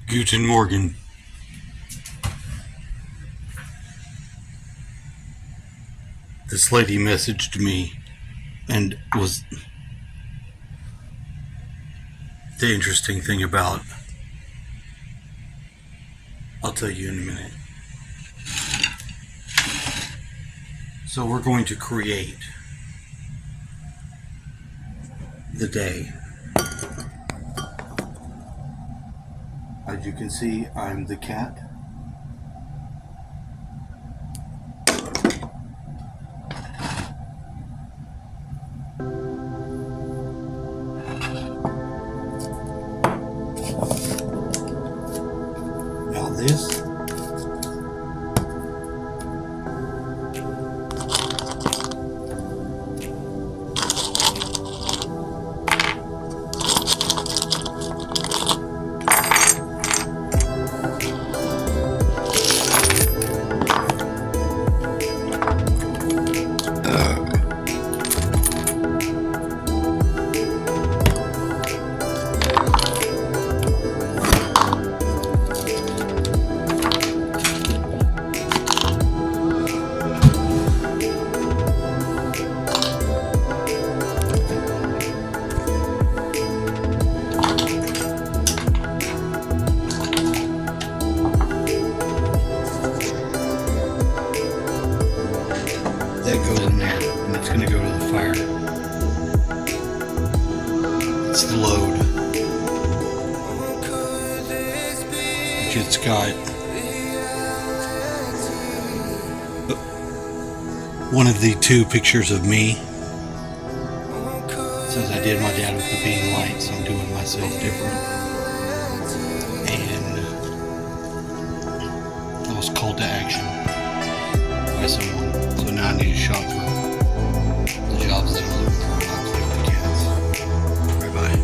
Guten Morgen. This lady messaged me and was the interesting thing about, I'll tell you in a minute. So we're going to create the day. As you can see, I'm the cat. Now this that goes in there, and it's going to go to the fire. It's the load, which it's got one of the two pictures of me. It says I did my dad with the being light, so I'm doing myself different. And I was called to action by someone. So now I need to shop for the jobs that I'm looking for, not clear the cats. Bye-bye.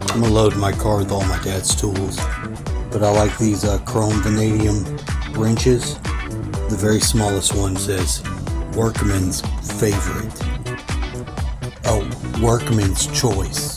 I'm gonna load my car with all my dad's tools, but I like these chrome vanadium wrenches. The very smallest one says workman's favorite. Oh, workman's choice.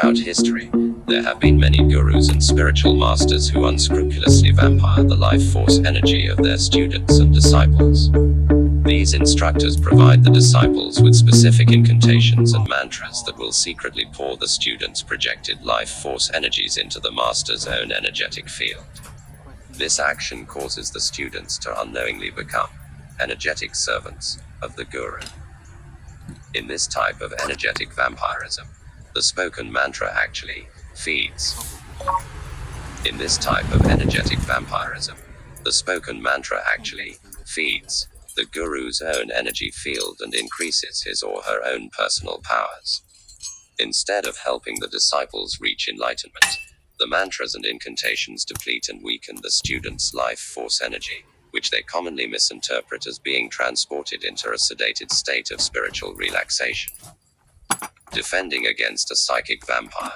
Throughout history, there have been many gurus and spiritual masters who unscrupulously vampire the life force energy of their students and disciples. These instructors provide the disciples with specific incantations and mantras that will secretly pour the students' projected life force energies into the master's own energetic field. This action causes the students to unknowingly become energetic servants of the guru. In this type of energetic vampirism, the spoken mantra actually feeds. In this type of energetic vampirism, the spoken mantra actually feeds the guru's own energy field and increases his or her own personal powers. Instead of helping the disciples reach enlightenment, the mantras and incantations deplete and weaken the student's life force energy, which they commonly misinterpret as being transported into a sedated state of spiritual relaxation. Defending against a psychic vampire.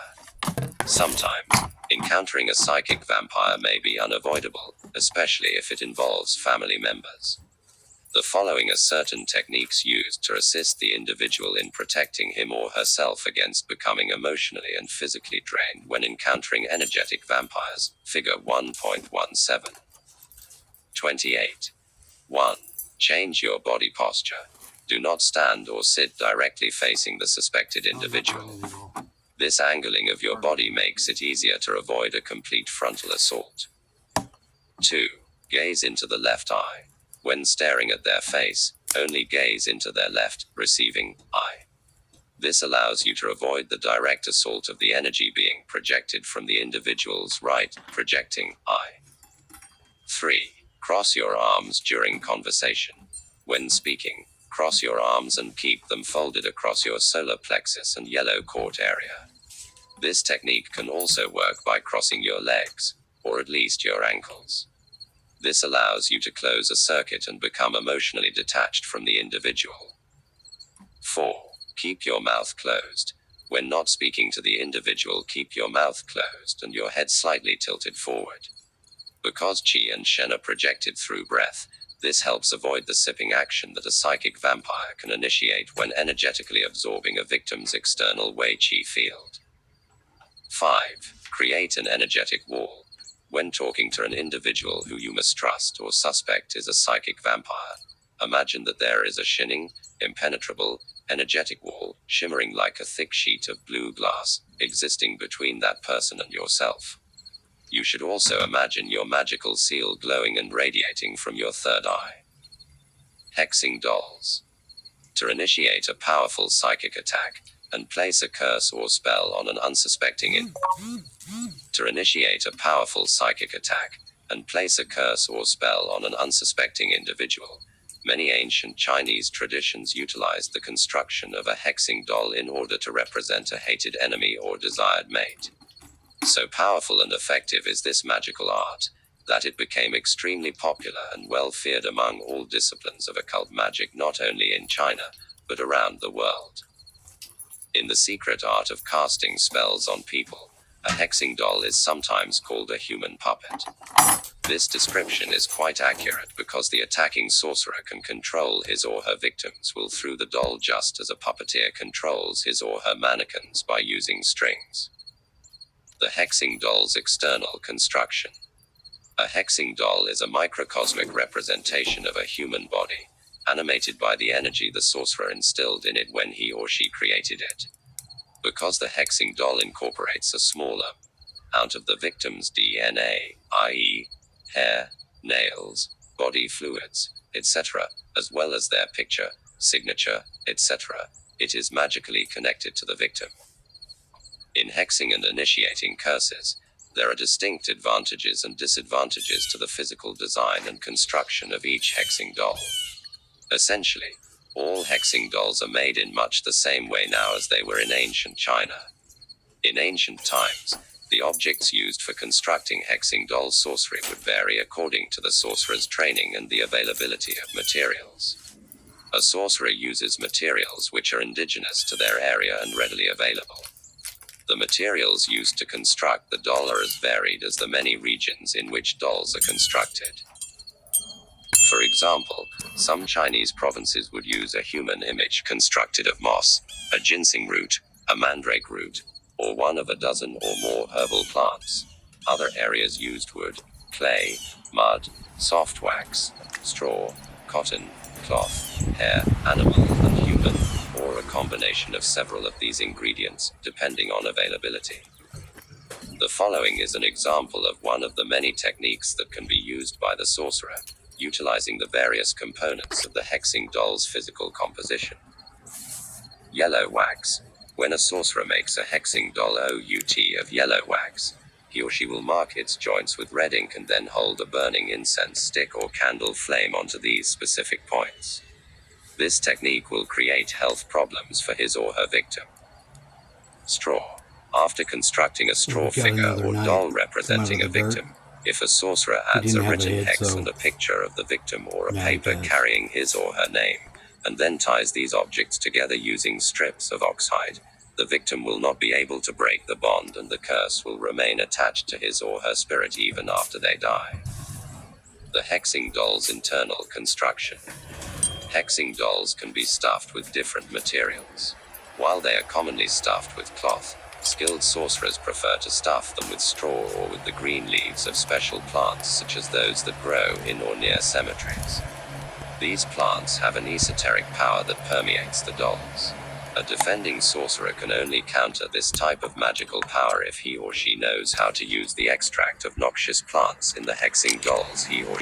Sometimes, encountering a psychic vampire may be unavoidable, especially if it involves family members. The following are certain techniques used to assist the individual in protecting him or herself against becoming emotionally and physically drained when encountering energetic vampires. Figure 1.17. 28. 1. Change your body posture. Do not stand or sit directly facing the suspected individual. This angling of your body makes it easier to avoid a complete frontal assault. 2. Gaze into the left eye. When staring at their face, only gaze into their left, receiving, eye. This allows you to avoid the direct assault of the energy being projected from the individual's right, projecting, eye. 3. Cross your arms during conversation. When speaking, cross your arms and keep them folded across your solar plexus and yellow cord area. This technique can also work by crossing your legs, or at least your ankles. This allows you to close a circuit and become emotionally detached from the individual. 4. Keep your mouth closed. When not speaking to the individual, keep your mouth closed and your head slightly tilted forward. Because qi and shen are projected through breath, this helps avoid the sipping action that a psychic vampire can initiate when energetically absorbing a victim's external wei qi field. 5. Create an energetic wall. When talking to an individual who you mistrust or suspect is a psychic vampire, imagine that there is a shining, impenetrable, energetic wall, shimmering like a thick sheet of blue glass, existing between that person and yourself. You should also imagine your magical seal glowing and radiating from your third eye. Hexing dolls. To initiate a powerful psychic attack, and place a curse or spell on an unsuspecting To initiate a powerful psychic attack, and place a curse or spell on an unsuspecting individual, many ancient Chinese traditions utilized the construction of a hexing doll in order to represent a hated enemy or desired mate. So powerful and effective is this magical art, that it became extremely popular and well feared among all disciplines of occult magic not only in China, but around the world. In the secret art of casting spells on people, a hexing doll is sometimes called a human puppet. This description is quite accurate because the attacking sorcerer can control his or her victims will through the doll just as a puppeteer controls his or her mannequins by using strings. The hexing doll's external construction. A hexing doll is a microcosmic representation of a human body, animated by the energy the sorcerer instilled in it when he or she created it. Because the hexing doll incorporates a smaller amount of the victim's DNA, i.e., hair, nails, body fluids, etc., as well as their picture, signature, etc., it is magically connected to the victim. In hexing and initiating curses, there are distinct advantages and disadvantages to the physical design and construction of each hexing doll. Essentially, all hexing dolls are made in much the same way now as they were in ancient China. In ancient times, the objects used for constructing hexing doll sorcery would vary according to the sorcerer's training and the availability of materials. A sorcerer uses materials which are indigenous to their area and readily available. The materials used to construct the doll are as varied as the many regions in which dolls are constructed. For example, some Chinese provinces would use a human image constructed of moss, a ginseng root, a mandrake root, or one of a dozen or more herbal plants. Other areas used wood, clay, mud, soft wax, straw, cotton, cloth, hair, animal, and human, or a combination of several of these ingredients, depending on availability. The following is an example of one of the many techniques that can be used by the sorcerer, utilizing the various components of the hexing doll's physical composition. Yellow wax. When a sorcerer makes a hexing doll out of yellow wax, he or she will mark its joints with red ink and then hold a burning incense stick or candle flame onto these specific points. This technique will create health problems for his or her victim. Straw. After constructing a straw We've got figure another or knight doll come representing out a of the dirt. victim, if a sorcerer He adds didn't a have a written head, hex so and a picture of the victim or a now he paper does. carrying his or her name, and then ties these objects together using strips of oxhide, the victim will not be able to break the bond and the curse will remain attached to his or her spirit even after they die. The hexing doll's internal construction. Hexing dolls can be stuffed with different materials. While they are commonly stuffed with cloth, skilled sorcerers prefer to stuff them with straw or with the green leaves of special plants such as those that grow in or near cemeteries. These plants have an esoteric power that permeates the dolls. A defending sorcerer can only counter this type of magical power if he or she knows how to use the extract of noxious plants in the hexing dolls he or